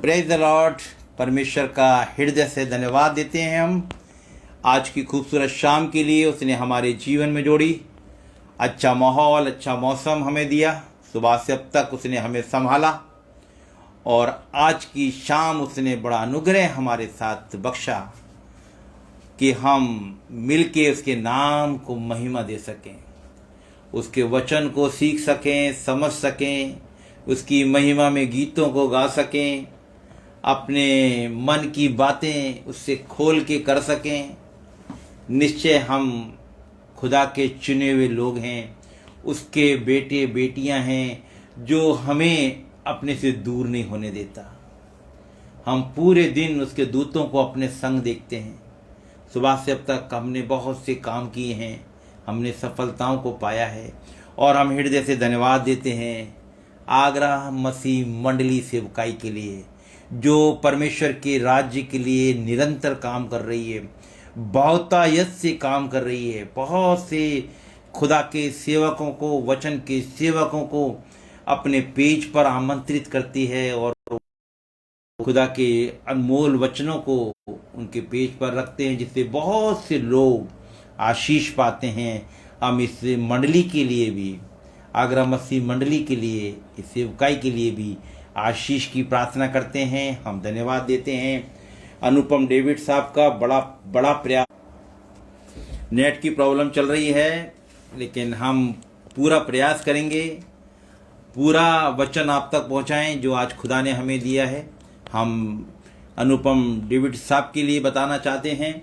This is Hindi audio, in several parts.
Praise the Lord. परमेश्वर का हृदय से धन्यवाद देते हैं हम आज की खूबसूरत शाम के लिए। उसने हमारे जीवन में जोड़ी, अच्छा माहौल, अच्छा मौसम हमें दिया। सुबह से अब तक उसने हमें संभाला और आज की शाम उसने बड़ा अनुग्रह हमारे साथ बख्शा कि हम मिलके उसके नाम को महिमा दे सकें, उसके वचन को सीख सकें, समझ सकें, उसकी महिमा में गीतों को गा सकें, अपने मन की बातें उससे खोल के कर सकें। निश्चय हम खुदा के चुने हुए लोग हैं, उसके बेटे बेटियां हैं, जो हमें अपने से दूर नहीं होने देता। हम पूरे दिन उसके दूतों को अपने संग देखते हैं। सुबह से अब तक हमने बहुत से काम किए हैं, हमने सफलताओं को पाया है और हम हृदय से धन्यवाद देते हैं आगरा मसीह मंडली सेवकाई के लिए, जो परमेश्वर के राज्य के लिए निरंतर काम कर रही है, बहुतायत से काम कर रही है। बहुत से खुदा के सेवकों को, वचन के सेवकों को अपने पेज पर आमंत्रित करती है और खुदा के अनमोल वचनों को उनके पेज पर रखते हैं, जिससे बहुत से लोग आशीष पाते हैं। हम इस मंडली के लिए भी, आगरा मसीह मंडली के लिए, इस सेवकाई के लिए भी आशीष की प्रार्थना करते हैं। हम धन्यवाद देते हैं अनुपम डेविड साहब का बड़ा प्रयास। नेट की प्रॉब्लम चल रही है, लेकिन हम पूरा प्रयास करेंगे, पूरा वचन आप तक पहुंचाएं जो आज खुदा ने हमें दिया है। हम अनुपम डेविड साहब के लिए बताना चाहते हैं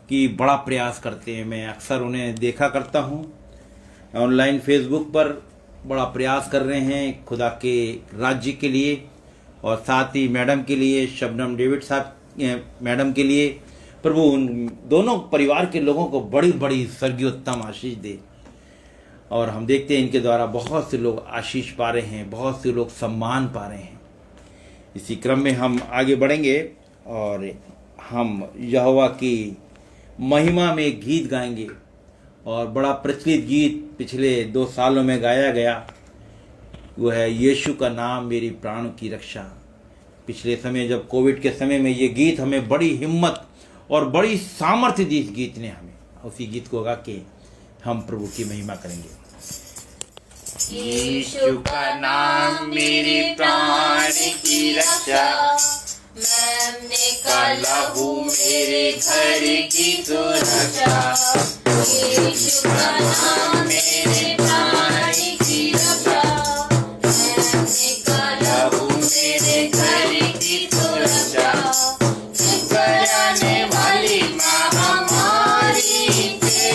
कि बड़ा प्रयास करते हैं। मैं अक्सर उन्हें देखा करता हूं ऑनलाइन फेसबुक पर, बड़ा प्रयास कर रहे हैं खुदा के राज्य के लिए और साथ ही मैडम के लिए, शबनम डेविड साहब मैडम के लिए। प्रभु उन दोनों परिवार के लोगों को बड़ी बड़ी स्वर्गीयोत्तम आशीष दे। और हम देखते हैं इनके द्वारा बहुत से लोग आशीष पा रहे हैं, बहुत से लोग सम्मान पा रहे हैं। इसी क्रम में हम आगे बढ़ेंगे और हम यहोवा की महिमा में गीत गाएंगे। और बड़ा प्रचलित गीत पिछले 2 सालों में गाया गया, वो है यीशु का नाम मेरी प्राण की रक्षा। पिछले समय जब कोविड के समय में ये गीत हमें बड़ी हिम्मत और बड़ी सामर्थ्य दी इस गीत ने हमें। उसी गीत को गा के हम प्रभु की महिमा करेंगे। यीशु का नाम मेरी प्राण की रक्षा, मैंने काला हूँ मेरे घर की सुरक्षा। यीशु का नाम मेरे प्राण की रक्षा, मैंने काला हूँ मेरे घर की सुरक्षा। कराने वाली महामारी से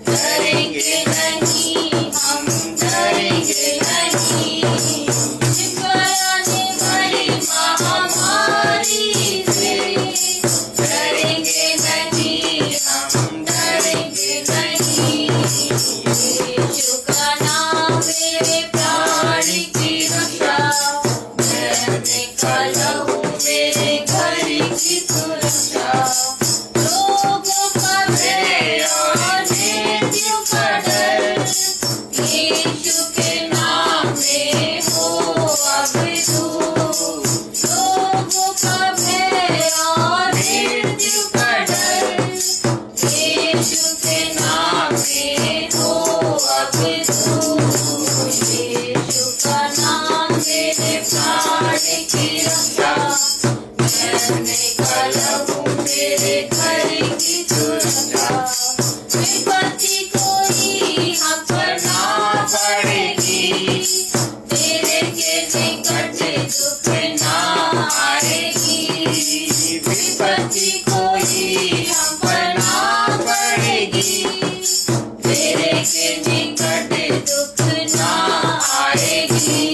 डरेंगे नहीं, हम डरेंगे नहीं। कराने वाली महामारी से डरेंगे नहीं, हम डरेंगे नहीं। यीशु का नाम मेरे प्राण की रक्षा, मैंने काला हूँ मेरे घर की सुरक्षा। लोगों का भय और मृत्यु का डर, यीशु के नाम में हो अब दूर। लोगों का भय और मृत्यु का डर, यीशु के नाम में हो अब दूर। यीशु का नाम मेरे प्राण की रक्षा, मैंने काला हूँ मेरे घर की सुरक्षा। विपत्ति कोई हम पर ना पड़ेगी, तेरे के निकट दुख ना आएगी। विपत्ति कोई हम पर ना पड़ेगी, तेरे के निकट दुख ना आएगी।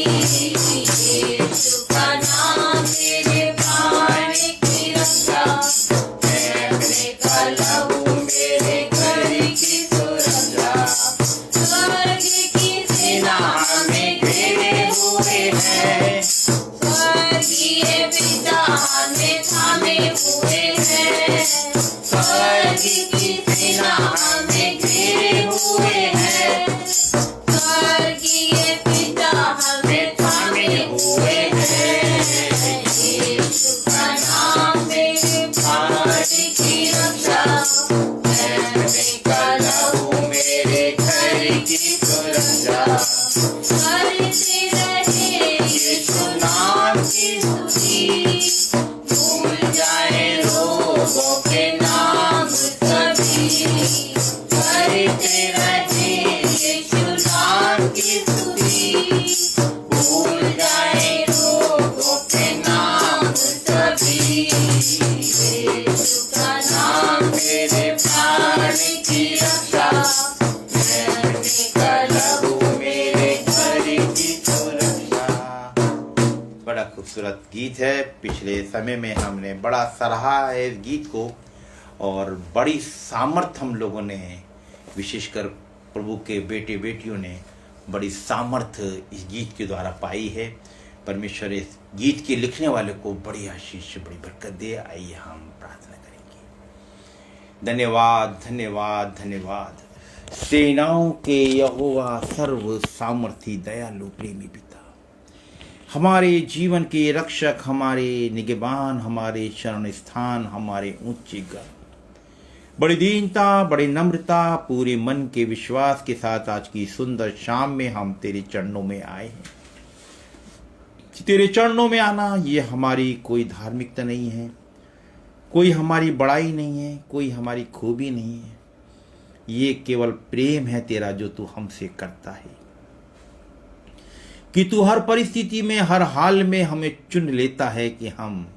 यीशु का नाम मेरे प्राण की रक्षा, मैंने काला हूँ मेरे घर की सुरक्षा। स्वर्ग की सेना हमें घेरे हुए है, स्वर्गीय पिता हमें थामे हुए है। स्वर्ग की सेना हमें घेरे हुए है, स्वर्गीय पिता हमें थामे हुए है। बड़ा खूबसूरत गीत है। पिछले समय में हमने बड़ा सराहा है इस गीत को और बड़ी सामर्थ हम लोगों ने, विशेषकर प्रभु के बेटे बेटियों ने बड़ी सामर्थ इस गीत के द्वारा पाई है। परमेश्वर इस गीत के लिखने वाले को बड़ी आशीष, बड़ी बरकत दे। आइए हम प्रार्थना करेंगे। धन्यवाद धन्यवाद धन्यवाद। सेनाओं के यहोवा सर्व सामर्थी दयालु प्रेमी पिता, हमारे जीवन के रक्षक, हमारे निगहबान, हमारे शरण स्थान, हमारे ऊंचे घर, बड़ी दीनता, बड़ी नम्रता, पूरे मन के विश्वास के साथ आज की सुंदर शाम में हम तेरे चरणों में आए हैं। तेरे चरणों में आना ये हमारी कोई धार्मिकता नहीं है, कोई हमारी बड़ाई नहीं है, कोई हमारी खूबी नहीं है। ये केवल प्रेम है तेरा जो तू हमसे करता है कि तू हर परिस्थिति में, हर हाल में हमें चुन लेता है कि हम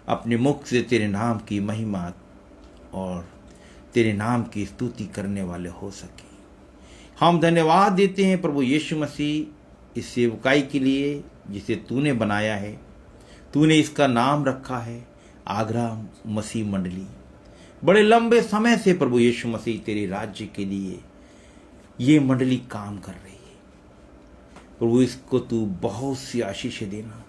अपने मुख से तेरे नाम की महिमा और तेरे नाम की स्तुति करने वाले हो सके। हम धन्यवाद देते हैं प्रभु यीशु मसीह इस सेवकाई के लिए जिसे तूने बनाया है। तूने इसका नाम रखा है आगरा मसीह मंडली। बड़े लंबे समय से प्रभु यीशु मसीह तेरे राज्य के लिए ये मंडली काम कर रही है। प्रभु इसको तू बहुत सी आशीष देना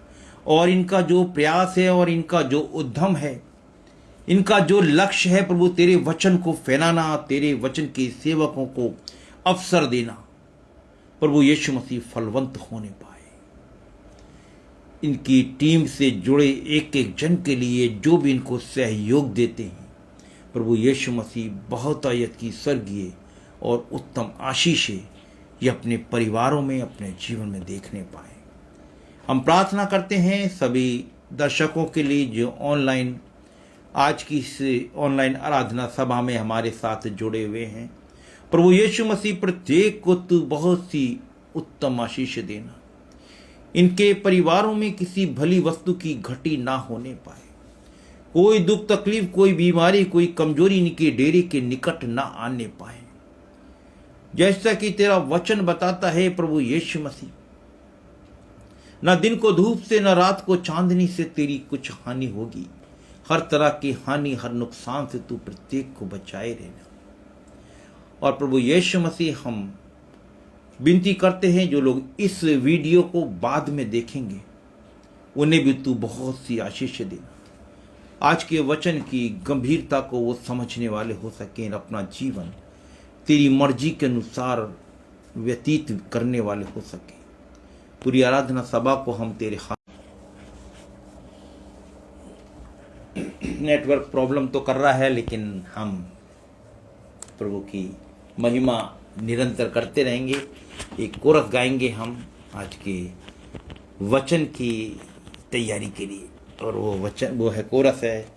और इनका जो प्रयास है और इनका जो उद्यम है, इनका जो लक्ष्य है प्रभु, तेरे वचन को फैलाना, तेरे वचन के सेवकों को अवसर देना, प्रभु यीशु मसीह फलवंत होने पाए। इनकी टीम से जुड़े एक एक जन के लिए जो भी इनको सहयोग देते हैं, प्रभु यीशु मसीह बहुतायत की स्वर्गीय और उत्तम आशीष ये अपने परिवारों में, अपने जीवन में देखने पाए। हम प्रार्थना करते हैं सभी दर्शकों के लिए जो ऑनलाइन आज की इस ऑनलाइन आराधना सभा में हमारे साथ जुड़े हुए हैं। प्रभु यीशु मसीह प्रत्येक को तू बहुत सी उत्तम आशीष देना। इनके परिवारों में किसी भली वस्तु की घटी ना होने पाए, कोई दुख तकलीफ, कोई बीमारी, कोई कमजोरी इनके डेरे के निकट ना आने पाए। जैसा कि तेरा वचन बताता है प्रभु यीशु मसीह, न दिन को धूप से न रात को चांदनी से तेरी कुछ हानि होगी। हर तरह की हानि, हर नुकसान से तू प्रत्येक को बचाए रहना। और प्रभु यीशु मसीह हम विनती करते हैं जो लोग इस वीडियो को बाद में देखेंगे उन्हें भी तू बहुत सी आशीष देना। आज के वचन की गंभीरता को वो समझने वाले हो सकें, अपना जीवन तेरी मर्जी के अनुसार व्यतीत करने वाले हो सके। पूरी आराधना सभा को हम तेरे हाथ। नेटवर्क प्रॉब्लम तो कर रहा है लेकिन हम प्रभु की महिमा निरंतर करते रहेंगे। एक कोरस गाएंगे हम आज के वचन की तैयारी के लिए, और वो वचन वो है कोरस है,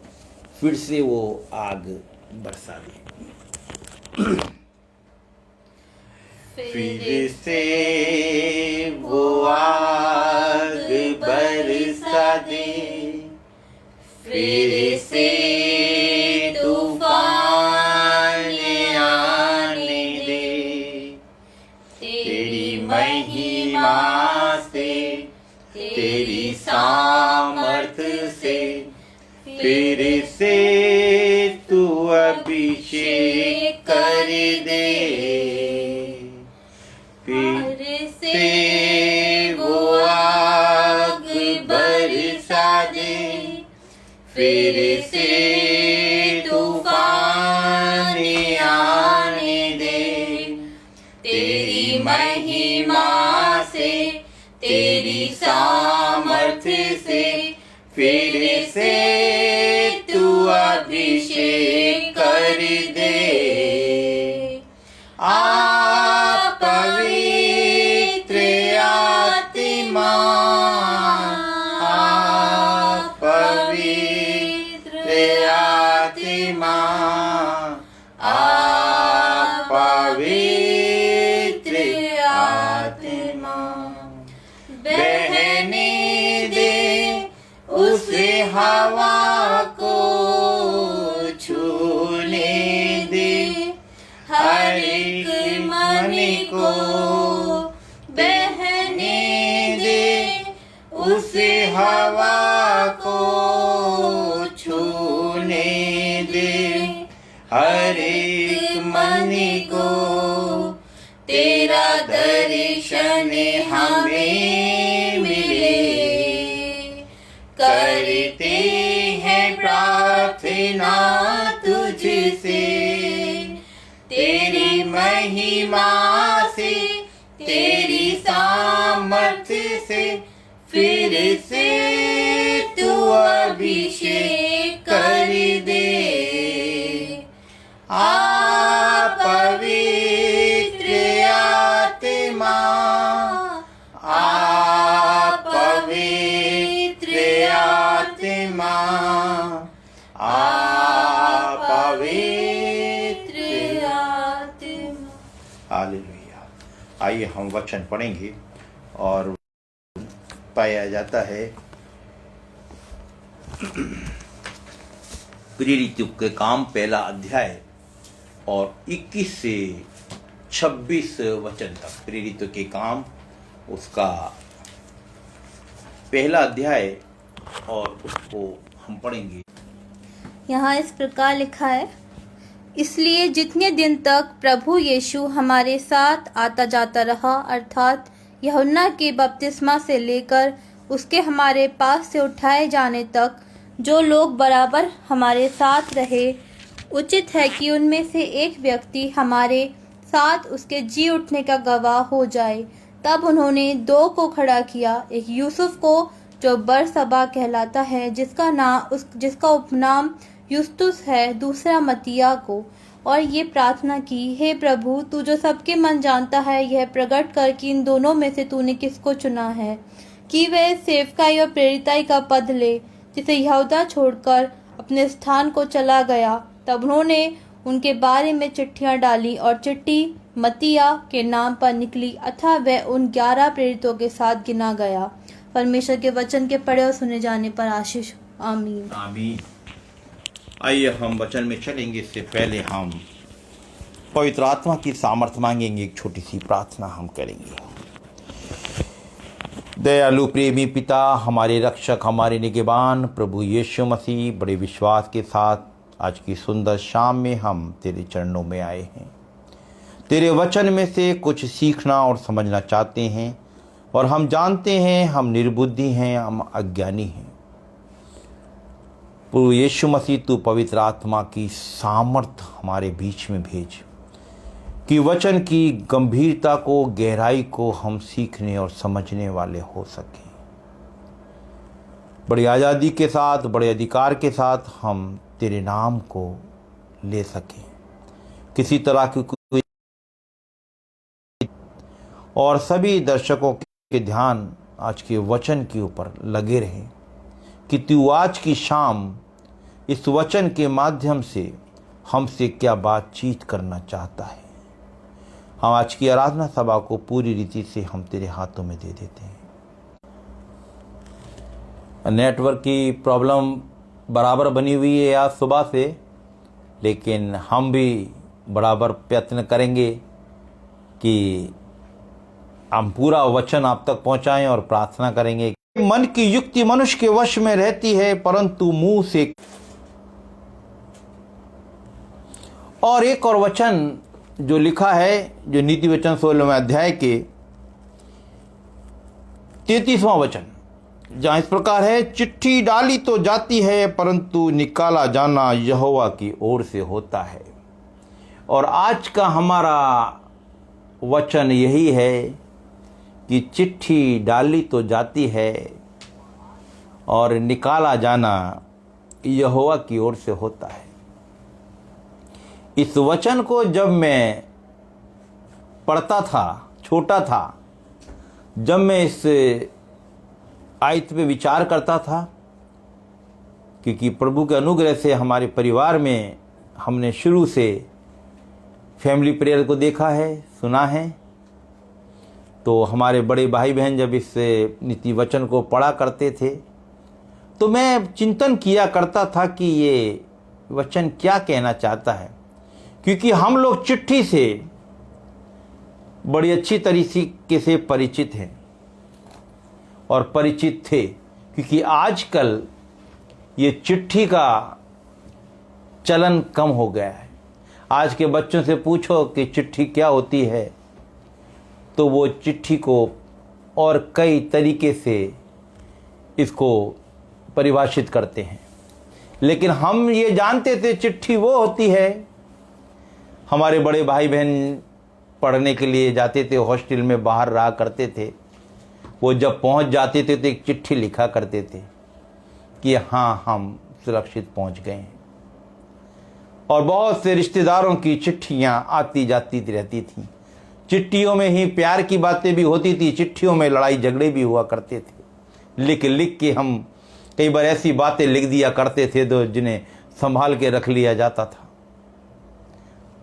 फिर से वो आग बरसा दे। फिर से वो आग बरसा दे, फिर से तूफान आने दे। तेरी महिमा से, तेरी सामर्थ से, फिर से तू अभिषेक कर दे। फिर से वो आग बरसा दे, फिर से तूफान आने दे। तेरी महिमा से, तेरी सामर्थ से, फिर से तू अभिषेक कर दे। पवित्र आत्मा, पवित्र आत्मा, पवित्र आत्मा, बहने दे उस हवा को, छूने दे हर एक मन को, बहने दे उस हवा को छूने दे, हर एक मन को तेरा दर्शन हमें मिले। करते हैं प्रार्थना तुझसे, तेरी महिमा से, तेरी सामर्थ्य से, फिर से तू अभिषेक कर दे। पवित्र आत्मा, पवित्र आत्मा, पवित्र आत्मा। हालेलुया। आइए हम वचन पढ़ेंगे और पाया जाता है प्रेरितों के काम पहला अध्याय और 21 से 26 वचन तक। प्रेरितों के काम उसका पहला अध्याय और उसको हम पढ़ेंगे। यहाँ इस प्रकार लिखा है, इसलिए जितने दिन तक प्रभु यीशु हमारे साथ आता जाता रहा, अर्थात यूहन्ना के बपतिस्मा से लेकर उसके हमारे पास से उठाए जाने तक जो लोग बराबर हमारे साथ रहे, उचित है कि उनमें से एक व्यक्ति हमारे साथ उसके जी उठने का गवाह हो जाए। तब उन्होंने दो को खड़ा किया, एक यूसुफ को जो बरसबा कहलाता है, जिसका उपनाम युस्तुस है, दूसरा मतिया को, और ये प्रार्थना की, हे प्रभु, तू जो सबके मन जानता है, यह प्रकट कर कि इन दोनों में से तूने किसको चुना है कि वह सेवकाई और प्रेरिताई का पद ले, जिसे यहूदा छोड़कर अपने स्थान को चला गया। तब उन्होंने उनके बारे में चिट्ठियां डाली और चिट्ठी मतिया के नाम पर निकली, अतः वह उन 11 प्रेरितों के साथ गिना गया। परमेश्वर के वचन के पढ़े और सुने जाने पर आशीष। आमीन आमीन। आइए हम वचन में चलेंगे। इससे पहले हम पवित्र आत्मा की सामर्थ्य मांगेंगे। एक छोटी सी प्रार्थना हम करेंगे। दयालु प्रेमी पिता, हमारे रक्षक, हमारे निगहबान प्रभु यीशु मसीह, बड़े विश्वास के साथ आज की सुंदर शाम में हम तेरे चरणों में आए हैं। तेरे वचन में से कुछ सीखना और समझना चाहते हैं, और हम जानते हैं हम निर्बुद्धि हैं, हम अज्ञानी हैं। प्रभु यीशु मसीह, तू पवित्र आत्मा की सामर्थ हमारे बीच में भेज कि वचन की गंभीरता को, गहराई को हम सीखने और समझने वाले हो सकें। बड़ी आज़ादी के साथ, बड़े अधिकार के साथ हम तेरे नाम को ले सकें। किसी तरह की कोई, और सभी दर्शकों के ध्यान आज के वचन के ऊपर लगे रहे कि तू आज की शाम इस वचन के माध्यम से हमसे क्या बातचीत करना चाहता है। हम आज की आराधना सभा को पूरी रीति से हम तेरे हाथों में दे देते हैं। नेटवर्क की प्रॉब्लम बराबर बनी हुई है आज सुबह से, लेकिन हम भी बराबर प्रयत्न करेंगे कि हम पूरा वचन आप तक पहुंचाएं और प्रार्थना करेंगे। मन की युक्ति मनुष्य के वश में रहती है, परंतु मुंह से। और एक और वचन जो लिखा है, जो नीति वचन 16वें अध्याय के 33वां वचन, जहां इस प्रकार है, चिट्ठी डाली तो जाती है, परंतु निकाला जाना यहोवा की ओर से होता है। और आज का हमारा वचन यही है कि चिट्ठी डाली तो जाती है और निकाला जाना यहोवा की ओर से होता है। इस वचन को जब मैं पढ़ता था, छोटा था, जब मैं इस आयत पे विचार करता था, क्योंकि प्रभु के अनुग्रह से हमारे परिवार में हमने शुरू से फैमिली प्रेयर को देखा है, सुना है, तो हमारे बड़े भाई बहन जब इस नीति वचन को पढ़ा करते थे, तो मैं चिंतन किया करता था कि ये वचन क्या कहना चाहता है। क्योंकि हम लोग चिट्ठी से बड़ी अच्छी तरीके से परिचित हैं और परिचित थे, क्योंकि आजकल ये चिट्ठी का चलन कम हो गया है। आज के बच्चों से पूछो कि चिट्ठी क्या होती है, तो वो चिट्ठी को और कई तरीके से इसको परिभाषित करते हैं। लेकिन हम ये जानते थे चिट्ठी वो होती है, हमारे बड़े भाई बहन पढ़ने के लिए जाते थे, हॉस्टल में बाहर रहा करते थे, वो जब पहुंच जाते थे तो एक चिट्ठी लिखा करते थे कि हाँ हम सुरक्षित पहुंच गए हैं। और बहुत से रिश्तेदारों की चिट्ठियां आती जाती रहती थी। चिट्ठियों में ही प्यार की बातें भी होती थी, चिट्ठियों में लड़ाई झगड़े भी हुआ करते थे। लिख लिख के हम कई बार ऐसी बातें लिख दिया करते थे तो जिन्हें संभाल के रख लिया जाता था।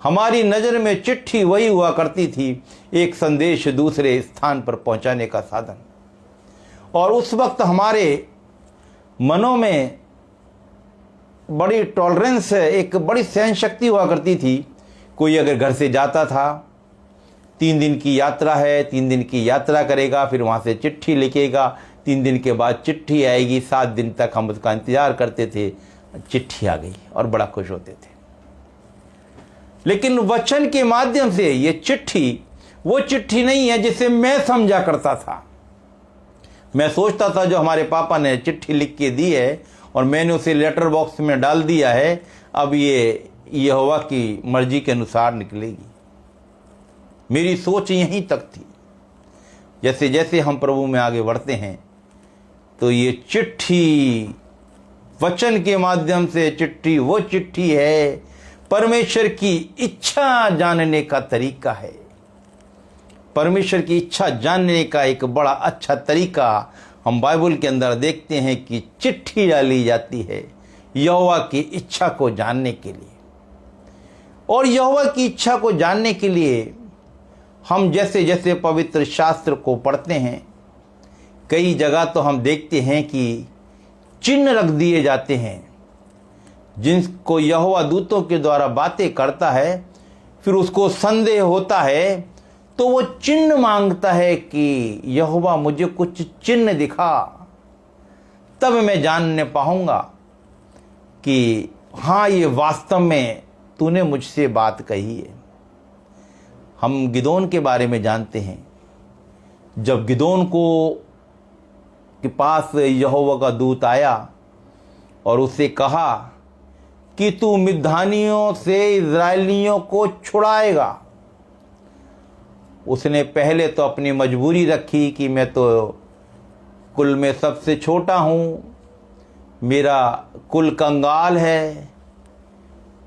हमारी नज़र में चिट्ठी वही हुआ करती थी, एक संदेश दूसरे स्थान पर पहुंचाने का साधन। और उस वक्त हमारे मनों में बड़ी टॉलरेंस, एक बड़ी सहन शक्ति हुआ करती थी। कोई अगर घर से जाता था, 3 दिन की यात्रा है, 3 दिन की यात्रा करेगा, फिर वहाँ से चिट्ठी लिखेगा, 3 दिन के बाद चिट्ठी आएगी, 7 दिन तक हम उसका इंतज़ार करते थे, चिट्ठी आ गई और बड़ा खुश होते थे। लेकिन वचन के माध्यम से ये चिट्ठी वो चिट्ठी नहीं है जिसे मैं समझा करता था। मैं सोचता था जो हमारे पापा ने चिट्ठी लिख के दी है और मैंने उसे लेटर बॉक्स में डाल दिया है, अब ये यहोवा की मर्जी के अनुसार निकलेगी। मेरी सोच यहीं तक थी। जैसे जैसे हम प्रभु में आगे बढ़ते हैं तो ये चिट्ठी वचन के माध्यम से, चिट्ठी वो चिट्ठी है, परमेश्वर की इच्छा जानने का तरीका है। परमेश्वर की इच्छा जानने का एक बड़ा अच्छा तरीका हम बाइबल के अंदर देखते हैं कि चिट्ठी डाली जाती है यहोवा की इच्छा को जानने के लिए। और यहोवा की इच्छा को जानने के लिए हम जैसे जैसे पवित्र शास्त्र को पढ़ते हैं, कई जगह तो हम देखते हैं कि चिन्ह रख दिए जाते हैं। जिनको यहोवा दूतों के द्वारा बातें करता है, फिर उसको संदेह होता है तो वो चिन्ह मांगता है कि यहोवा मुझे कुछ चिन्ह दिखा, तब मैं जानने पाऊंगा कि हाँ ये वास्तव में तूने मुझसे बात कही है। हम गिदोन के बारे में जानते हैं। जब गिदोन को के पास यहोवा का दूत आया और उससे कहा कि तू मिद्यानियों से इज़राइलियों को छुड़ाएगा, उसने पहले तो अपनी मजबूरी रखी कि मैं तो कुल में सबसे छोटा हूँ, मेरा कुल कंगाल है।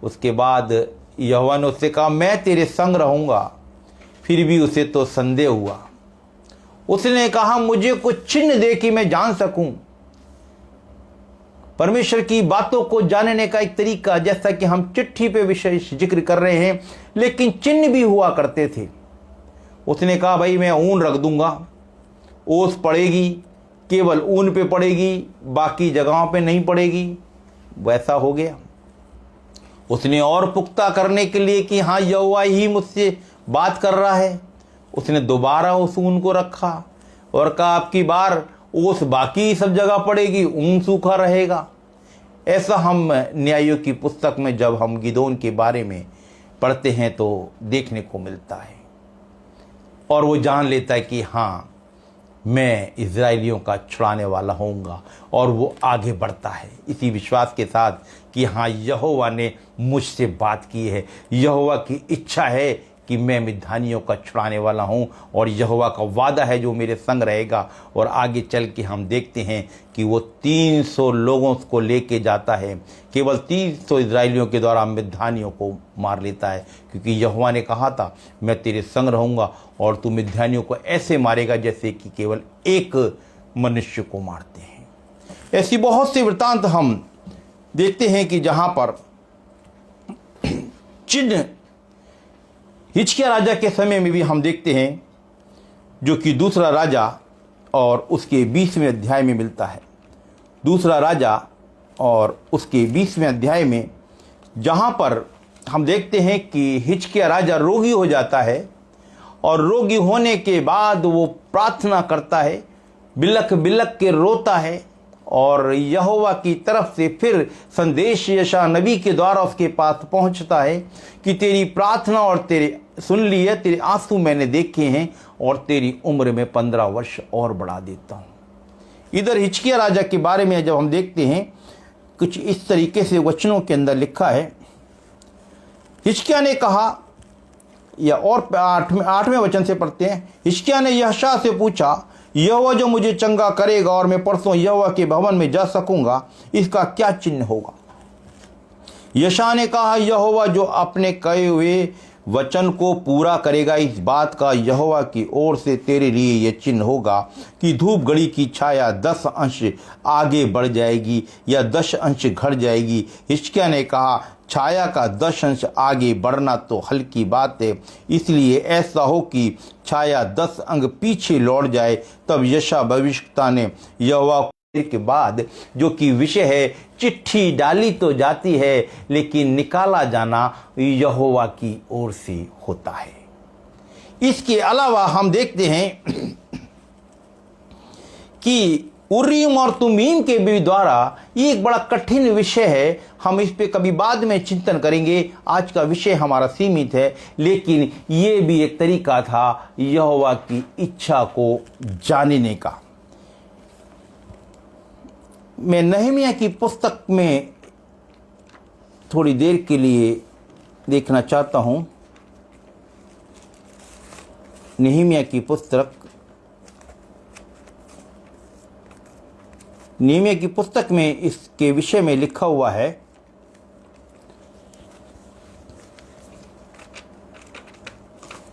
उसके बाद यहोवा ने उससे कहा मैं तेरे संग रहूँगा। फिर भी उसे तो संदेह हुआ। उसने कहा मुझे कुछ चिन्ह दे कि मैं जान सकूं। परमेश्वर की बातों को जानने का एक तरीका, जैसा कि हम चिट्ठी पे विशेष जिक्र कर रहे हैं, लेकिन चिन्ह भी हुआ करते थे। उसने कहा भाई मैं ऊन रख दूंगा, ओस पड़ेगी, केवल ऊन पे पड़ेगी, बाकी जगहों पे नहीं पड़ेगी। वैसा हो गया। उसने और पुख्ता करने के लिए कि हाँ यहोवा ही मुझसे बात कर रहा है, उसने दोबारा उस ऊन को रखा और कहा आपकी बार ओस बाकी सब जगह पड़ेगी, ऊन सूखा रहेगा। ऐसा हम न्यायों की पुस्तक में जब हम गिदोन के बारे में पढ़ते हैं तो देखने को मिलता है। और वो जान लेता है कि हाँ मैं इज़राइलियों का छुड़ाने वाला होऊंगा, और वो आगे बढ़ता है इसी विश्वास के साथ कि हाँ यहोवा ने मुझसे बात की है, यहोवा की इच्छा है कि मैं मिद्यानियों का छुड़ाने वाला हूँ, और यहोवा का वादा है जो मेरे संग रहेगा। और आगे चल के हम देखते हैं कि वो 300 लोगों को लेके जाता है, केवल 300 इज़राइलियों के द्वारा मिद्यानियों को मार लेता है, क्योंकि यहोवा ने कहा था मैं तेरे संग रहूँगा और तू मिद्यानियों को ऐसे मारेगा जैसे कि केवल एक मनुष्य को मारते हैं। ऐसी बहुत सी वृत्तांत हम देखते हैं कि जहाँ पर चिन्ह हिजकिय्याह राजा के समय में भी हम देखते हैं, जो कि दूसरा राजा और उसके 20वें अध्याय में मिलता है। दूसरा राजा और उसके 20वें अध्याय में जहाँ पर हम देखते हैं कि हिजकिय्याह राजा रोगी हो जाता है, और रोगी होने के बाद वो प्रार्थना करता है, बिलख बिलख के रोता है, और यहोवा की तरफ से फिर संदेश यशा नबी के द्वारा उसके पास पहुंचता है कि तेरी प्रार्थना और तेरे सुन ली है, तेरे आंसू मैंने देखे हैं और तेरी उम्र में 15 वर्ष और बढ़ा देता हूँ। इधर हिजकिय्याह राजा के बारे में जब हम देखते हैं, कुछ इस तरीके से वचनों के अंदर लिखा है। हिजकिय्याह ने कहा, या और 8वें वचन से पढ़ते हैं। हिजकिय्याह ने यहोशा से पूछा, यहोवा जो मुझे चंगा करेगा और मैं परसों यहोवा के भवन में जा सकूंगा, इसका क्या चिन्ह होगा? यहोशा ने कहा, यहोवा जो अपने कहे हुए वचन को पूरा करेगा, इस बात का यहोवा की ओर से तेरे लिए यह चिन्ह होगा कि धूप घड़ी की छाया 10 अंश आगे बढ़ जाएगी या 10 अंश घट जाएगी। हिजकिय्याह ने कहा, छाया का 10 अंश आगे बढ़ना तो हल्की बात है, इसलिए ऐसा हो कि छाया 10 अंग पीछे लौट जाए। तब यशा भविष्यवक्ता ने यहोवा के बाद, जो कि विषय है, चिट्ठी डाली तो जाती है लेकिन निकाला जाना यहोवा की ओर से होता है। इसके अलावा हम देखते हैं कि उरीम और तुमीम के भी द्वारा ये एक बड़ा कठिन विषय है। हम इस पे कभी बाद में चिंतन करेंगे, आज का विषय हमारा सीमित है, लेकिन ये भी एक तरीका था यहोवा की इच्छा को जानने का। मैं नहमिया की पुस्तक में थोड़ी देर के लिए देखना चाहता हूं। नहमिया की पुस्तक, नहमिया की पुस्तक में इसके विषय में लिखा हुआ है।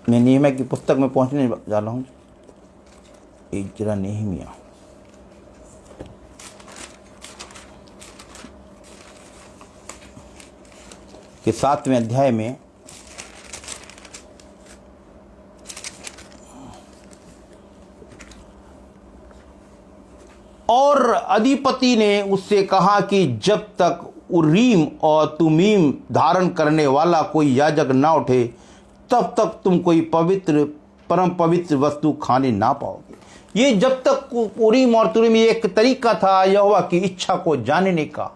मैं नहमिया की पुस्तक में पहुंचने जा रहा हूं। एक जरा नहमिया के 7वें अध्याय में और अधिपति ने उससे कहा कि जब तक उरीम और तुमीम धारण करने वाला कोई याजक ना उठे, तब तक तुम कोई पवित्र परम पवित्र वस्तु खाने ना पाओगे। ये जब तक उरीम और तुमीम एक तरीका था यहोवा की इच्छा को जानने का,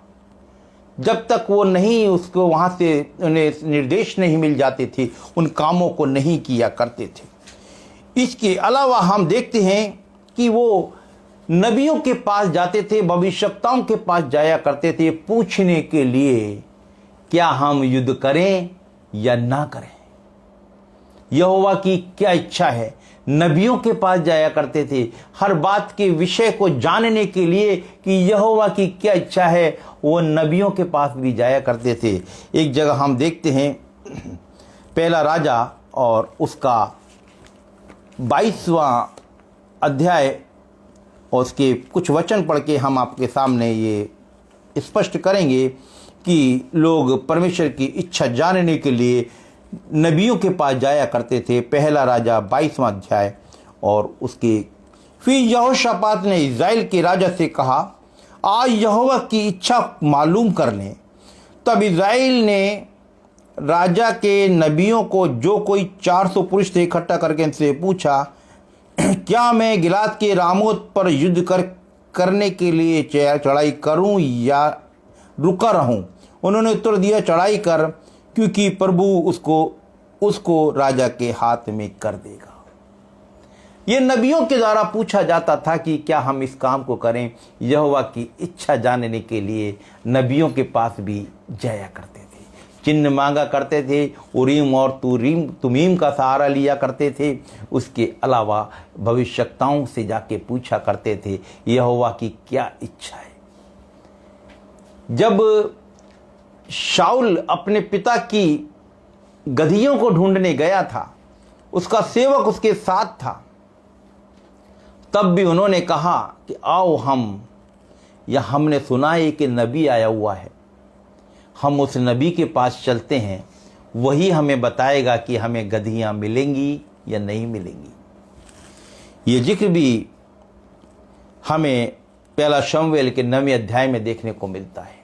जब तक वो नहीं, उसको वहाँ से उन्हें निर्देश नहीं मिल जाते थे, उन कामों को नहीं किया करते थे। इसके अलावा हम देखते हैं कि वो नबियों के पास जाते थे, भविष्यवक्ताओं के पास जाया करते थे पूछने के लिए क्या हम युद्ध करें या ना करें, यहोवा की क्या इच्छा है। नबियों के पास जाया करते थे हर बात के विषय को जानने के लिए कि यहोवा की क्या इच्छा है, वो नबियों के पास भी जाया करते थे। एक जगह हम देखते हैं, पहला राजा और उसका 22वां अध्याय और उसके कुछ वचन पढ़ के हम आपके सामने ये स्पष्ट करेंगे कि लोग परमेश्वर की इच्छा जानने के लिए नबियों के पास जाया करते थे। पहला राजा 22वां अध्याय और उसके फिर यहोशापात ने इज़राइल के राजा से कहा, आज यहोवा की इच्छा मालूम कर लें। तब इज़राइल ने राजा के नबियों को, जो कोई 400 पुरुष थे, इकट्ठा करके इनसे पूछा, क्या मैं गिलाद के रामोत पर युद्ध करने के लिए चढ़ाई करूं या रुका रहूं? उन्होंने उत्तर दिया, चढ़ाई कर, क्योंकि प्रभु उसको राजा के हाथ में कर देगा। ये नबियों के द्वारा पूछा जाता था कि क्या हम इस काम को करें। यहोवा की इच्छा जानने के लिए नबियों के पास भी जाया करते थे, चिन्ह मांगा करते थे, उरीम और तुमीम का सहारा लिया करते थे। उसके अलावा भविष्यवक्ताओं से जाके पूछा करते थे यहोवा की क्या इच्छा है। जब शाऊल अपने पिता की गदहियों को ढूंढने गया था, उसका सेवक उसके साथ था, तब भी उन्होंने कहा कि आओ हमने सुना है कि नबी आया हुआ है, हम उस नबी के पास चलते हैं, वही हमें बताएगा कि हमें गदहियां मिलेंगी या नहीं मिलेंगी। ये जिक्र भी हमें पहला शमूएल के 9वें अध्याय में देखने को मिलता है,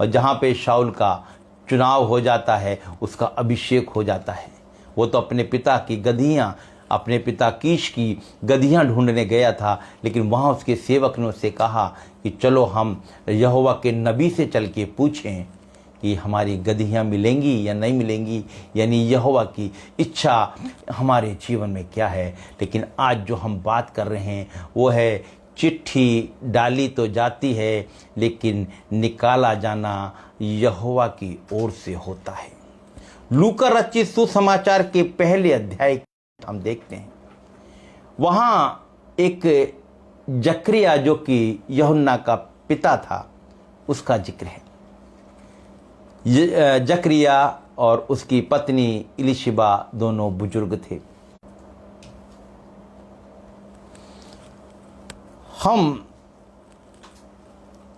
और जहाँ पे शाऊल का चुनाव हो जाता है, उसका अभिषेक हो जाता है। वो तो अपने पिता की गदहियाँ अपने पिता कीश की गदहियाँ ढूंढने गया था, लेकिन वहाँ उसके सेवक ने उससे कहा कि चलो हम यहोवा के नबी से चल के पूछें कि हमारी गदहियाँ मिलेंगी या नहीं मिलेंगी, यानी यहोवा की इच्छा हमारे जीवन में क्या है। लेकिन आज जो हम बात कर रहे हैं वो है चिट्ठी डाली तो जाती है, लेकिन निकाला जाना यहोवा की ओर से होता है। लूका रचित सुसमाचार के पहले अध्याय हम देखते हैं, वहाँ एक जकरिया जो कि यूहन्ना का पिता था उसका जिक्र है। जकरिया और उसकी पत्नी इलिशिबा दोनों बुजुर्ग थे। हम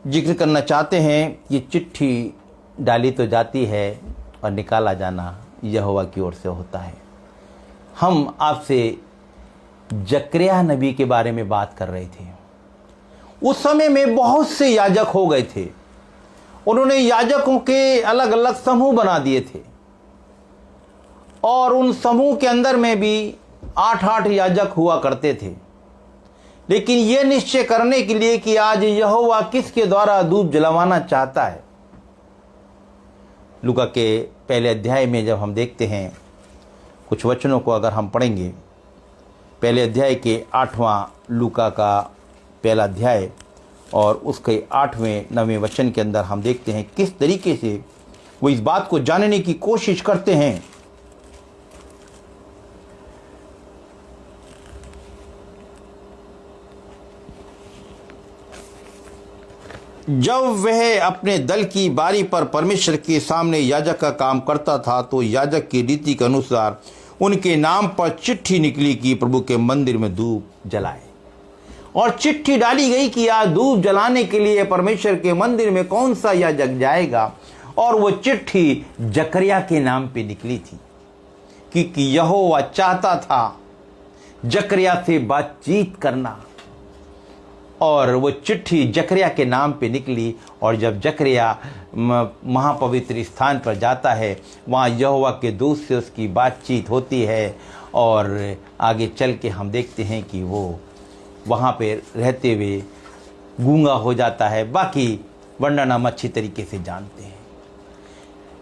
जिक्र करना चाहते हैं कि चिट्ठी डाली तो जाती है और निकाला जाना यहोवा की ओर से होता है। हम आपसे जकरिया नबी के बारे में बात कर रहे थे। उस समय में बहुत से याजक हो गए थे। उन्होंने याजकों के अलग अलग समूह बना दिए थे और उन समूह के अंदर में भी 8-8 याजक हुआ करते थे। लेकिन यह निश्चय करने के लिए कि आज यहोवा किसके द्वारा धूप जलवाना चाहता है, लूका के पहले अध्याय में जब हम देखते हैं कुछ वचनों को अगर हम पढ़ेंगे, पहले अध्याय के 8वां लूका का पहला अध्याय और उसके 8वें 9वें वचन के अंदर हम देखते हैं किस तरीके से वो इस बात को जानने की कोशिश करते हैं। जब वह अपने दल की बारी पर परमेश्वर के सामने याजक का काम करता था तो याजक की रीति के अनुसार उनके नाम पर चिट्ठी निकली कि प्रभु के मंदिर में धूप जलाए। और चिट्ठी डाली गई कि आज धूप जलाने के लिए परमेश्वर के मंदिर में कौन सा याजक जाएगा। और वो चिट्ठी जकरिया के नाम पे निकली थी क्योंकि यहोवा चाहता था जकरिया से बातचीत करना। और वो चिट्ठी जकरिया के नाम पे निकली। और जब जकरिया महापवित्र स्थान पर जाता है, वहाँ यहोवा के दूत से उसकी बातचीत होती है। और आगे चल के हम देखते हैं कि वो वहाँ पे रहते हुए गूंगा हो जाता है। बाकी वर्णन हम अच्छी तरीके से जानते हैं।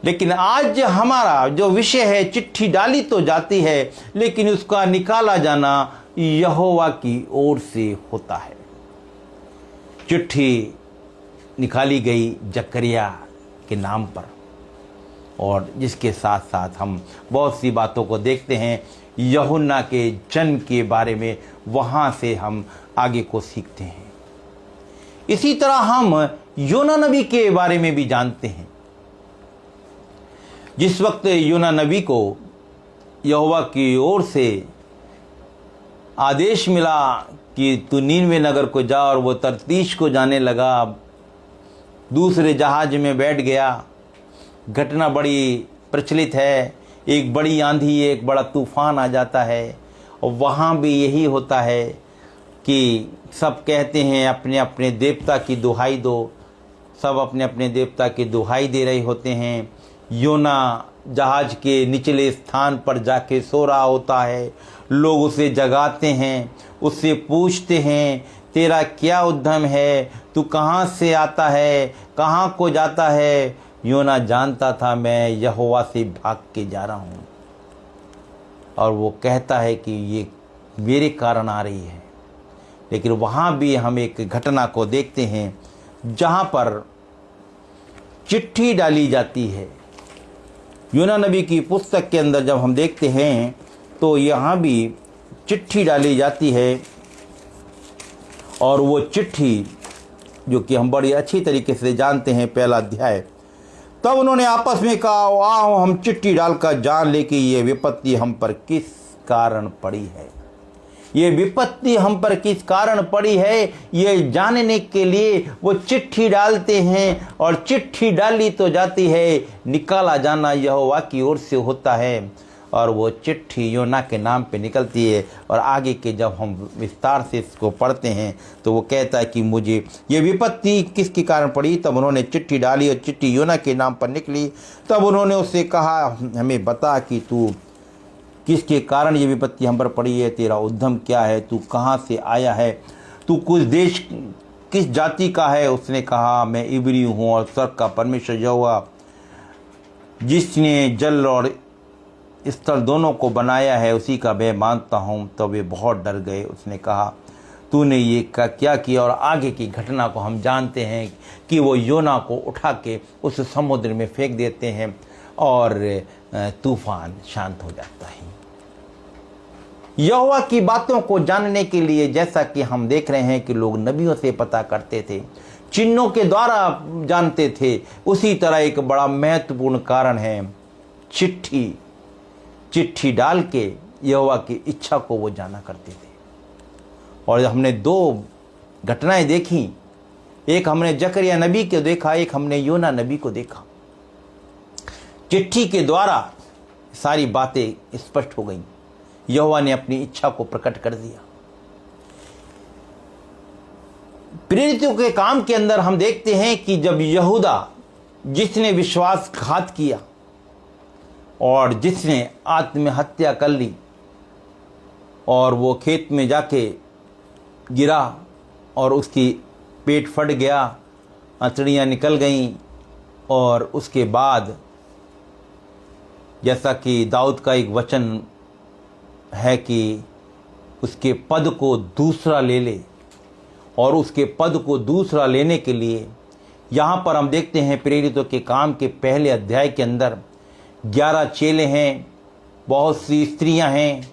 लेकिन आज हमारा जो विषय है, चिट्ठी डाली तो जाती है लेकिन उसका निकाला जाना यहोवा की ओर से होता है। चिट्ठी निकाली गई जकरिया के नाम पर और जिसके साथ साथ हम बहुत सी बातों को देखते हैं यूहन्ना के जन्म के बारे में, वहाँ से हम आगे को सीखते हैं। इसी तरह हम योना नबी के बारे में भी जानते हैं। जिस वक्त योना नबी को यहोवा की ओर से आदेश मिला कि तू नीनवे नगर को जा, और वो तरतीश को जाने लगा, दूसरे जहाज में बैठ गया। घटना बड़ी प्रचलित है, एक बड़ी आंधी, एक बड़ा तूफान आ जाता है। और वहाँ भी यही होता है कि सब कहते हैं अपने अपने देवता की दुहाई दो, सब अपने अपने देवता की दुहाई दे रहे होते हैं। योना जहाज के निचले स्थान पर जाके सो रहा होता है। लोग उसे जगाते हैं, उससे पूछते हैं तेरा क्या उद्यम है, तू कहाँ से आता है, कहाँ को जाता है। योना जानता था मैं यहोवा से भाग के जा रहा हूँ, और वो कहता है कि ये मेरे कारण आ रही है। लेकिन वहाँ भी हम एक घटना को देखते हैं जहाँ पर चिट्ठी डाली जाती है। योना नबी की पुस्तक के अंदर जब हम देखते हैं तो यहाँ भी चिट्ठी डाली जाती है। और वो चिट्ठी जो कि हम बड़ी अच्छी तरीके से जानते हैं, पहला अध्याय, तब उन्होंने आपस में कहा आओ हम चिट्ठी डालकर जान ले कि ये विपत्ति हम पर किस कारण पड़ी है। ये विपत्ति हम पर किस कारण पड़ी है, ये जानने के लिए वो चिट्ठी डालते हैं। और चिट्ठी डाली तो जाती है, निकाला जाना यहोवा की ओर से होता है। और वो चिट्ठी योना के नाम पे निकलती है। और आगे के जब हम विस्तार से इसको पढ़ते हैं तो वो कहता है कि मुझे ये विपत्ति किसके कारण पड़ी। तब उन्होंने चिट्ठी डाली और चिट्ठी योना के नाम पर निकली। तब उन्होंने उससे कहा हमें बता कि तू किसके कारण ये विपत्ति हम पर पड़ी है, तेरा उद्यम क्या है, तू कहाँ से आया है, तू कुछ देश किस जाति का है। उसने कहा, मैं इब्री हूँ और स्वर्ग का परमेश्वर यहोवा जिसने जल और स्थल दोनों को बनाया है उसी का मैं मानता हूँ। तो वे बहुत डर गए। उसने कहा, तूने ये क्या किया। और आगे की घटना को हम जानते हैं कि वो योना को उठा के उस समुद्र में फेंक देते हैं और तूफान शांत हो जाता है। यहोवा की बातों को जानने के लिए जैसा कि हम देख रहे हैं कि लोग नबियों से पता करते थे, चिन्हों के द्वारा जानते थे, उसी तरह एक बड़ा महत्वपूर्ण कारण है चिट्ठी डाल के यहोवा की इच्छा को वो जाना करते थे। और हमने दो घटनाएं देखी, एक हमने जकरिया नबी को देखा, एक हमने योना नबी को देखा। चिट्ठी के द्वारा सारी बातें स्पष्ट हो गई, यहोवा ने अपनी इच्छा को प्रकट कर दिया। प्रेरितों के काम के अंदर हम देखते हैं कि जब यहूदा जिसने विश्वासघात किया और जिसने आत्महत्या कर ली और वो खेत में जाके गिरा और उसकी पेट फट गया, अंतड़ियाँ निकल गईं, और उसके बाद जैसा कि दाऊद का एक वचन है कि उसके पद को दूसरा ले ले, और उसके पद को दूसरा लेने के लिए यहाँ पर हम देखते हैं प्रेरितों के काम के पहले अध्याय के अंदर 11 चेले हैं, बहुत सी स्त्रियां हैं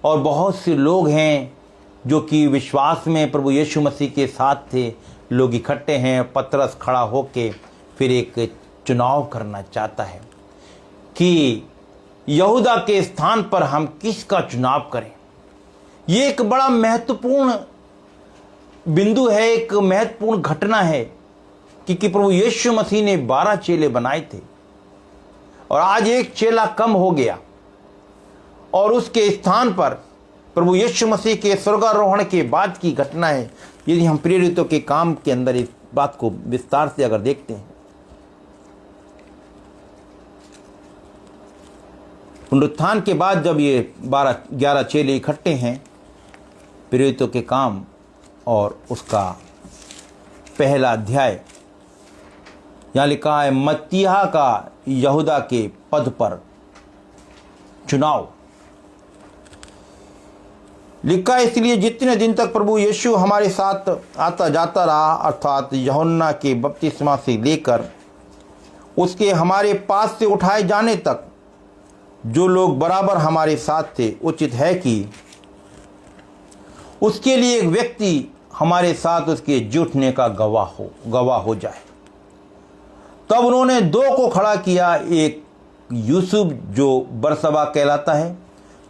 और बहुत से लोग हैं जो कि विश्वास में प्रभु यीशु मसीह के साथ थे। लोग इकट्ठे हैं। पतरस खड़ा होके फिर एक चुनाव करना चाहता है कि यहूदा के स्थान पर हम किसका चुनाव करें। ये एक बड़ा महत्वपूर्ण बिंदु है, एक महत्वपूर्ण घटना है कि प्रभु यीशु मसीह ने 12 चेले बनाए थे और आज एक चेला कम हो गया और उसके स्थान पर प्रभु यीशु मसीह के स्वर्गारोहण के बाद की घटना है। यदि हम प्रेरितों के काम के अंदर इस बात को विस्तार से अगर देखते हैं, पुनरुत्थान के बाद जब ये 11 चेले इकट्ठे हैं, प्रेरितों के काम और उसका पहला अध्याय, यहाँ लिखा है मत्तियाह का यहूदा के पद पर चुनाव। लिखा है, इसलिए जितने दिन तक प्रभु यीशु हमारे साथ आता जाता रहा, अर्थात यूहन्ना के बपतिस्मा से लेकर उसके हमारे पास से उठाए जाने तक जो लोग बराबर हमारे साथ थे, उचित है कि उसके लिए एक व्यक्ति हमारे साथ उसके जुटने का गवाह हो जाए। तब उन्होंने 2 को खड़ा किया, एक यूसुफ जो बरसबा कहलाता है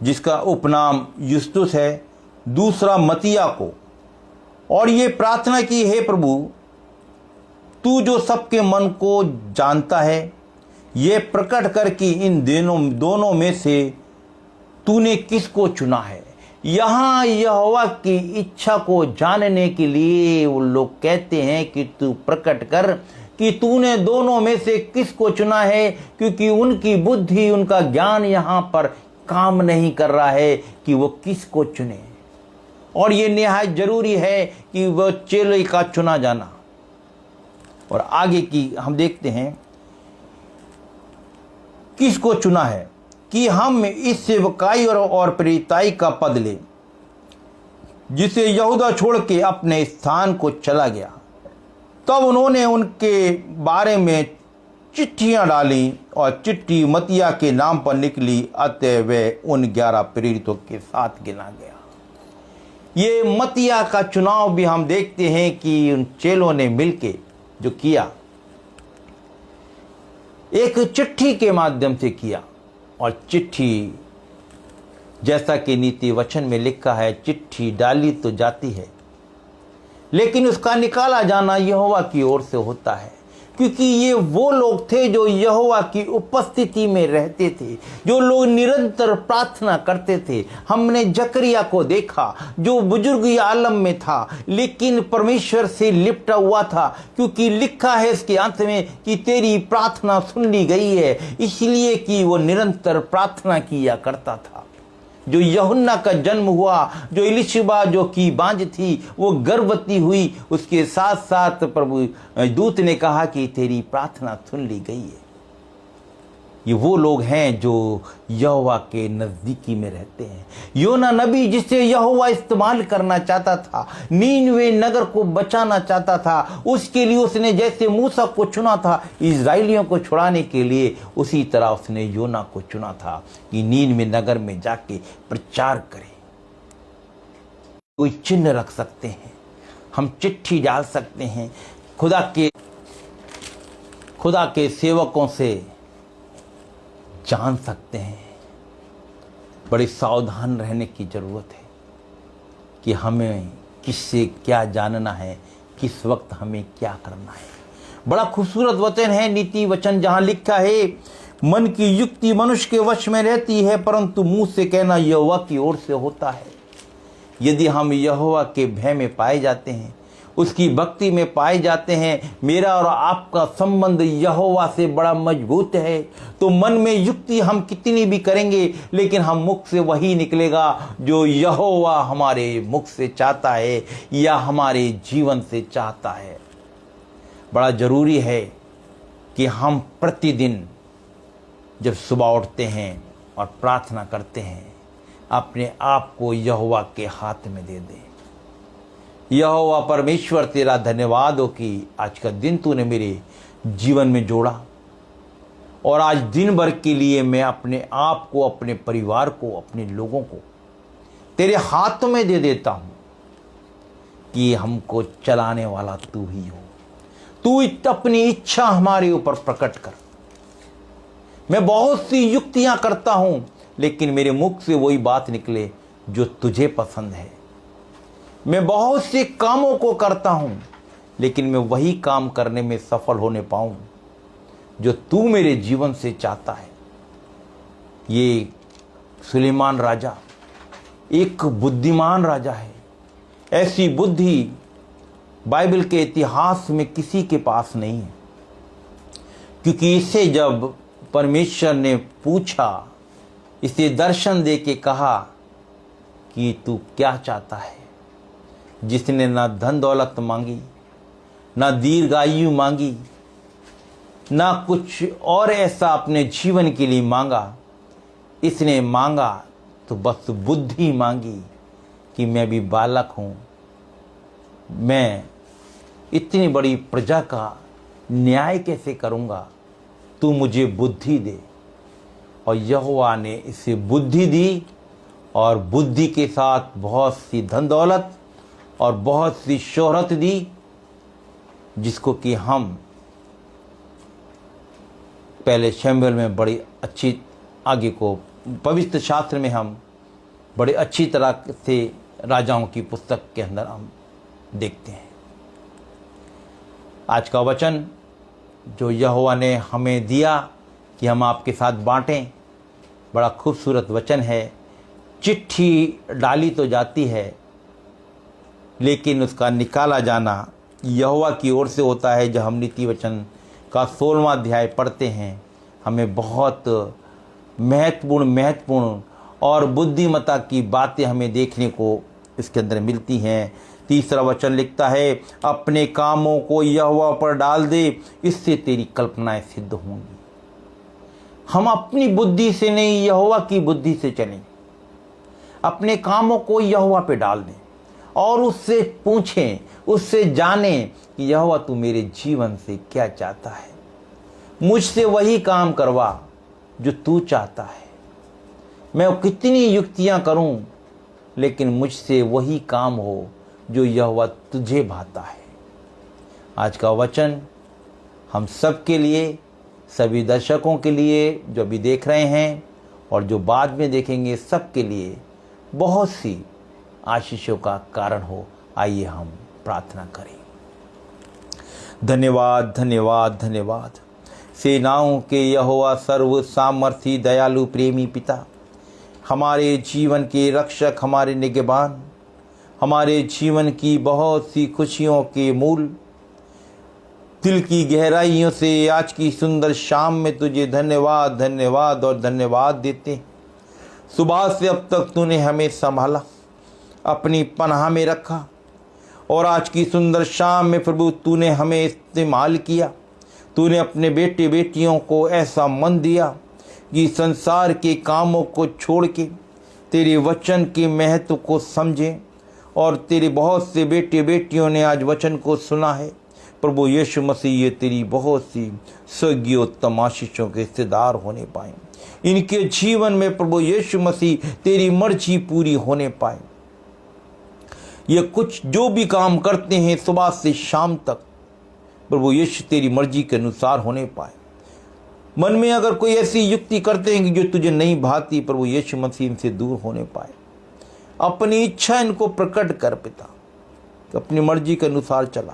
जिसका उपनाम युस्तुस है, दूसरा मतिया को, और ये प्रार्थना की, हे प्रभु तू जो सबके मन को जानता है, ये प्रकट कर कि इन दोनों में से तूने किसको चुना है। यहाँ यहोवा की इच्छा को जानने के लिए वो लोग कहते हैं कि तू प्रकट कर कि तूने दोनों में से किसको चुना है, क्योंकि उनकी बुद्धि, उनका ज्ञान यहाँ पर काम नहीं कर रहा है कि वो किसको चुने। और ये निहायत जरूरी है कि वो चेले का चुना जाना। और आगे की हम देखते हैं किसको चुना है कि हम इस सेवकाई और प्रेरिताई का पद ले, जिसे यहूदा छोड़ के अपने स्थान को चला गया। तब उन्होंने उनके बारे में चिट्ठियां डाली और चिट्ठी मतिया के नाम पर निकली, अतः वे उन 11 प्रेरितों के साथ गिना गया। ये मतिया का चुनाव भी हम देखते हैं कि उन चेलों ने मिलके जो किया, एक चिट्ठी के माध्यम से किया। और चिट्ठी, जैसा कि नीति वचन में लिखा है, चिट्ठी डाली तो जाती है लेकिन उसका निकाला जाना यहोवा की ओर से होता है, क्योंकि ये वो लोग थे जो यहोवा की उपस्थिति में रहते थे, जो लोग निरंतर प्रार्थना करते थे। हमने जकरिया को देखा जो बुजुर्ग आलम में था लेकिन परमेश्वर से लिपटा हुआ था, क्योंकि लिखा है इसके अंत में कि तेरी प्रार्थना सुन ली गई है, इसलिए कि वो निरंतर प्रार्थना किया करता था। जो यूहन्ना का जन्म हुआ, जो इलिशिबा जो की बांझ थी वो गर्भवती हुई, उसके साथ साथ प्रभु दूत ने कहा कि तेरी प्रार्थना सुन ली गई है। ये वो लोग हैं जो यहोवा के नज़दीकी में रहते हैं। योना नबी जिसे यहोवा इस्तेमाल करना चाहता था, नीनवे नगर को बचाना चाहता था, उसके लिए उसने जैसे मूसा को चुना था इज़राइलियों को छुड़ाने के लिए, उसी तरह उसने योना को चुना था कि नीनवे नगर में जाके प्रचार करे। कोई चिन्ह रख सकते हैं, हम चिट्ठी डाल सकते हैं, खुदा के सेवकों से जान सकते हैं। बड़े सावधान रहने की ज़रूरत है कि हमें किससे क्या जानना है, किस वक्त हमें क्या करना है। बड़ा खूबसूरत वचन है, नीति वचन, जहाँ लिखा है मन की युक्ति मनुष्य के वश में रहती है, परंतु मुंह से कहना यहोवा की ओर से होता है। यदि हम यहोवा के भय में पाए जाते हैं, उसकी भक्ति में पाए जाते हैं, मेरा और आपका संबंध यहोवा से बड़ा मजबूत है, तो मन में युक्ति हम कितनी भी करेंगे लेकिन हम मुख से वही निकलेगा जो यहोवा हमारे मुख से चाहता है या हमारे जीवन से चाहता है। बड़ा ज़रूरी है कि हम प्रतिदिन जब सुबह उठते हैं और प्रार्थना करते हैं, अपने आप को यहोवा के हाथ में दे दें। यहोवा परमेश्वर तेरा धन्यवाद हो कि आज का दिन तूने मेरे जीवन में जोड़ा, और आज दिन भर के लिए मैं अपने आप को, अपने परिवार को, अपने लोगों को तेरे हाथों में दे देता हूँ कि हमको चलाने वाला तू ही हो। तू अपनी इच्छा हमारे ऊपर प्रकट कर। मैं बहुत सी युक्तियां करता हूं लेकिन मेरे मुख से वही बात निकले जो तुझे पसंद है। मैं बहुत से कामों को करता हूं लेकिन मैं वही काम करने में सफल होने पाऊं जो तू मेरे जीवन से चाहता है। ये सुलेमान राजा एक बुद्धिमान राजा है। ऐसी बुद्धि बाइबल के इतिहास में किसी के पास नहीं है, क्योंकि इसे जब परमेश्वर ने पूछा, इसे दर्शन दे के कहा कि तू क्या चाहता है, जिसने ना धन दौलत मांगी, ना दीर्घायु मांगी, ना कुछ और ऐसा अपने जीवन के लिए मांगा, इसने मांगा तो बस बुद्धि मांगी कि मैं भी बालक हूँ, मैं इतनी बड़ी प्रजा का न्याय कैसे करूँगा, तू मुझे बुद्धि दे। और यहोवा ने इसे बुद्धि दी, और बुद्धि के साथ बहुत सी धन दौलत और बहुत सी शोहरत दी, जिसको कि हम पहले शमूएल में बड़ी अच्छी, आगे को पवित्र शास्त्र में हम बड़े अच्छी तरह से राजाओं की पुस्तक के अंदर हम देखते हैं। आज का वचन जो यहोवा ने हमें दिया कि हम आपके साथ बांटें, बड़ा खूबसूरत वचन है। चिट्ठी डाली तो जाती है लेकिन उसका निकाला जाना यहोवा की ओर से होता है। जब हम नीति वचन का 16वां अध्याय पढ़ते हैं, हमें बहुत महत्वपूर्ण और बुद्धिमता की बातें हमें देखने को इसके अंदर मिलती हैं। 3रा वचन लिखता है, अपने कामों को यहोवा पर डाल दे, इससे तेरी कल्पनाएं सिद्ध होंगी। हम अपनी बुद्धि से नहीं, यहोवा की बुद्धि से चलें। अपने कामों को यहोवा पे डाल दें और उससे पूछें, उससे जानें कि यहोवा तू मेरे जीवन से क्या चाहता है। मुझसे वही काम करवा जो तू चाहता है। मैं कितनी युक्तियां करूं लेकिन मुझसे वही काम हो जो यहोवा तुझे भाता है। आज का वचन हम सब के लिए, सभी दर्शकों के लिए जो अभी देख रहे हैं और जो बाद में देखेंगे, सब के लिए बहुत सी आशीषों का कारण हो। आइए हम प्रार्थना करें। धन्यवाद धन्यवाद धन्यवाद सेनाओं के यहोवा, सर्व सामर्थी दयालु प्रेमी पिता, हमारे जीवन के रक्षक, हमारे निगहबान, हमारे जीवन की बहुत सी खुशियों के मूल, दिल की गहराइयों से आज की सुंदर शाम में तुझे धन्यवाद धन्यवाद और धन्यवाद देते हैं। सुबह से अब तक तूने हमें संभाला, अपनी पनाह में रखा, और आज की सुंदर शाम में प्रभु तूने हमें इस्तेमाल किया। तूने अपने बेटे बेटियों को ऐसा मन दिया कि संसार के कामों को छोड़ के तेरे वचन के महत्व को समझें, और तेरे बहुत से बेटे बेटियों ने आज वचन को सुना है। प्रभु यीशु मसीह, ये तेरी बहुत सी स्वर्गीयोत्तम आशीषों के हिस्सेदार होने पाए। इनके जीवन में प्रभु यीशु मसीह तेरी मर्जी पूरी होने पाए। ये कुछ जो भी काम करते हैं सुबह से शाम तक, प्रभु यीशु तेरी मर्जी के अनुसार होने पाए। मन में अगर कोई ऐसी युक्ति करते हैं कि जो तुझे नहीं भाती, प्रभु यीशु मसीह इनसे दूर होने पाए। अपनी इच्छा इनको प्रकट कर पिता, अपनी मर्जी के अनुसार चला।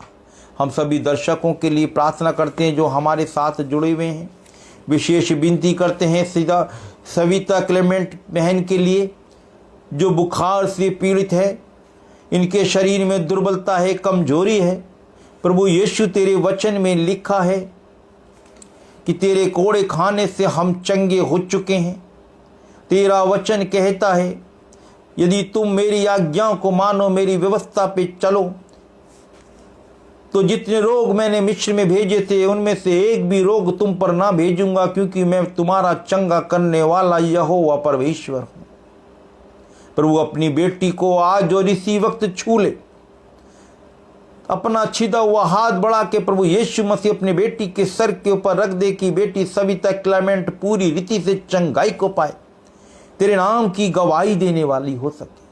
हम सभी दर्शकों के लिए प्रार्थना करते हैं जो हमारे साथ जुड़े हुए हैं। विशेष विनती करते हैं सीधा सविता क्लेमेंट बहन के लिए, जो बुखार से पीड़ित है, इनके शरीर में दुर्बलता है, कमजोरी है। प्रभु यीशु तेरे वचन में लिखा है कि तेरे कोड़े खाने से हम चंगे हो चुके हैं। तेरा वचन कहता है, यदि तुम मेरी आज्ञाओं को मानो, मेरी व्यवस्था पे चलो, तो जितने रोग मैंने मिस्र में भेजे थे उनमें से एक भी रोग तुम पर ना भेजूंगा, क्योंकि मैं तुम्हारा चंगा करने वाला यहोवा परमेश्वर हूं। प्रभु अपनी बेटी को आज और इसी वक्त छू ले, अपना छिदा हुआ हाथ बढ़ा के प्रभु यीशु मसीह अपने बेटी के सर के ऊपर रख दे कि बेटी सविता क्लेमेंट पूरी रीति से चंगाई को पाए, तेरे नाम की गवाही देने वाली हो सके।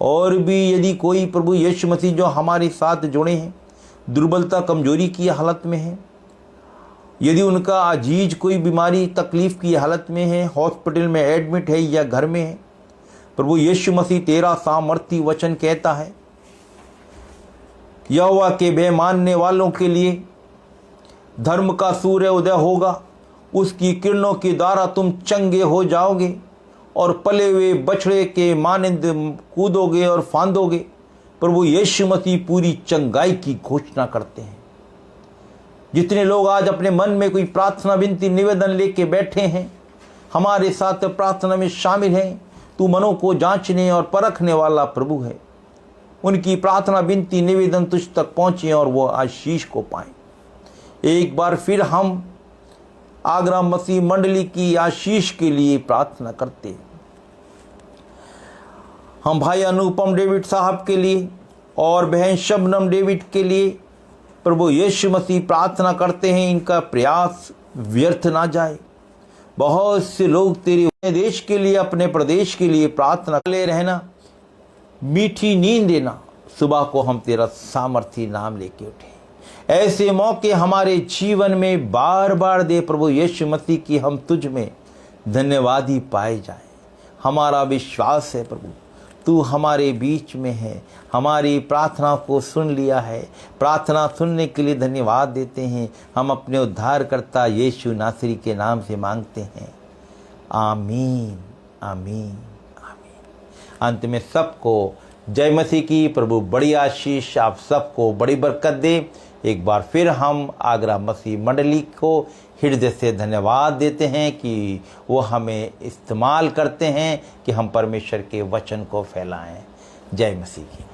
और भी यदि कोई प्रभु यीशु मसीह जो हमारे साथ जुड़े हैं, दुर्बलता कमजोरी की हालत में है, यदि उनका अजीज कोई बीमारी तकलीफ की हालत में है, हॉस्पिटल में एडमिट है या घर में है, प्रभु यीशु मसीह तेरा सामर्थी वचन कहता है, यहोवा के भय मानने वालों के लिए धर्म का सूर्य उदय होगा, उसकी किरणों के द्वारा तुम चंगे हो जाओगे और पले हुए बछड़े के मानिंद कूदोगे और फांदोगे। प्रभु यीशु मसीह पूरी चंगाई की घोषणा करते हैं। जितने लोग आज अपने मन में कोई प्रार्थना विनती निवेदन लेके बैठे हैं, हमारे साथ प्रार्थना में शामिल हैं, तू मनों को जांचने और परखने वाला प्रभु है। उनकी प्रार्थना विनती निवेदन तुझ तक पहुंचे और वो आशीष को पाएं। एक बार फिर हम आगरा मसीह मंडली की आशीष के लिए प्रार्थना करते हैं। हम भाई अनुपम डेविड साहब के लिए और बहन शबनम डेविड के लिए प्रभु यीशु मसीह प्रार्थना करते हैं, इनका प्रयास व्यर्थ ना जाए। बहुत से लोग तेरे देश के लिए, अपने प्रदेश के लिए प्रार्थना ले रहना, मीठी नींद देना, सुबह को हम तेरा सामर्थी नाम लेके उठे। ऐसे मौके हमारे जीवन में बार बार दे प्रभु यीशु मसीह की हम तुझ में धन्यवादी पाए जाएं। हमारा विश्वास है प्रभु तू हमारे बीच में है, हमारी प्रार्थना को सुन लिया है। प्रार्थना सुनने के लिए धन्यवाद देते हैं। हम अपने उद्धारकर्ता यीशु नासरी के नाम से मांगते हैं, आमीन आमीन आमीन। अंत में सबको जय मसीह की। प्रभु बड़ी आशीष आप सबको बड़ी बरकत दे। एक बार फिर हम आगरा मसीह मंडली को हृदय से धन्यवाद देते हैं कि वो हमें इस्तेमाल करते हैं कि हम परमेश्वर के वचन को फैलाएं। जय मसीह की।